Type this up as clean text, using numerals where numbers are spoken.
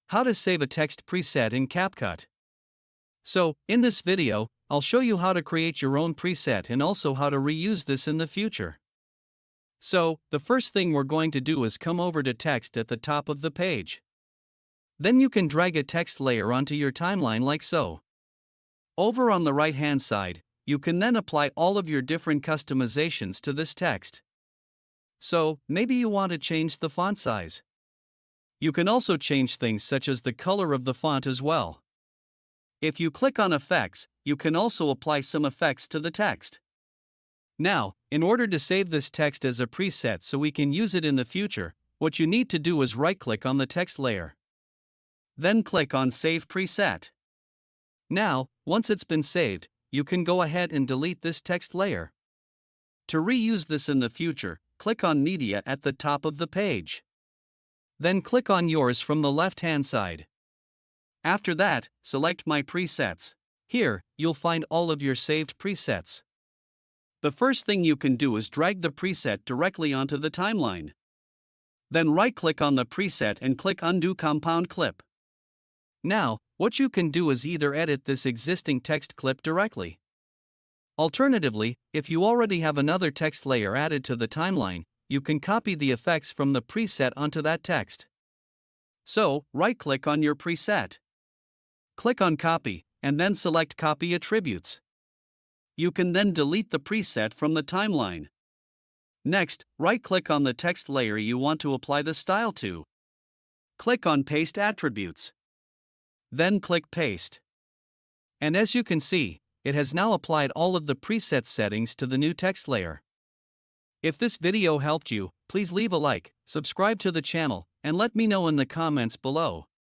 How to save a text preset in CapCut. So, in this video, I'll show you how to create your own preset and also how to reuse this in the future. So, the first thing we're going to do is come over to text at the top of the page. Then you can drag a text layer onto your timeline like so. Over on the right hand side, you can then apply all of your different customizations to this text. So, maybe you want to change the font size. You can also change things such as the color of the font as well. If you click on Effects, you can also apply some effects to the text. Now, in order to save this text as a preset so we can use it in the future, what you need to do is right-click on the text layer. Then click on Save Preset. Now, once it's been saved, you can go ahead and delete this text layer. To reuse this in the future, click on Media at the top of the page. Then click on Yours from the left-hand side. After that, select My Presets. Here, you'll find all of your saved presets. The first thing you can do is drag the preset directly onto the timeline. Then right-click on the preset and click Undo Compound Clip. Now, what you can do is either edit this existing text clip directly. Alternatively, if you already have another text layer added to the timeline, you can copy the effects from the preset onto that text. So, right-click on your preset. Click on Copy, and then select Copy Attributes. You can then delete the preset from the timeline. Next, right-click on the text layer you want to apply the style to. Click on Paste Attributes. Then click Paste. And as you can see, it has now applied all of the preset settings to the new text layer. If this video helped you, please leave a like, subscribe to the channel, and let me know in the comments below.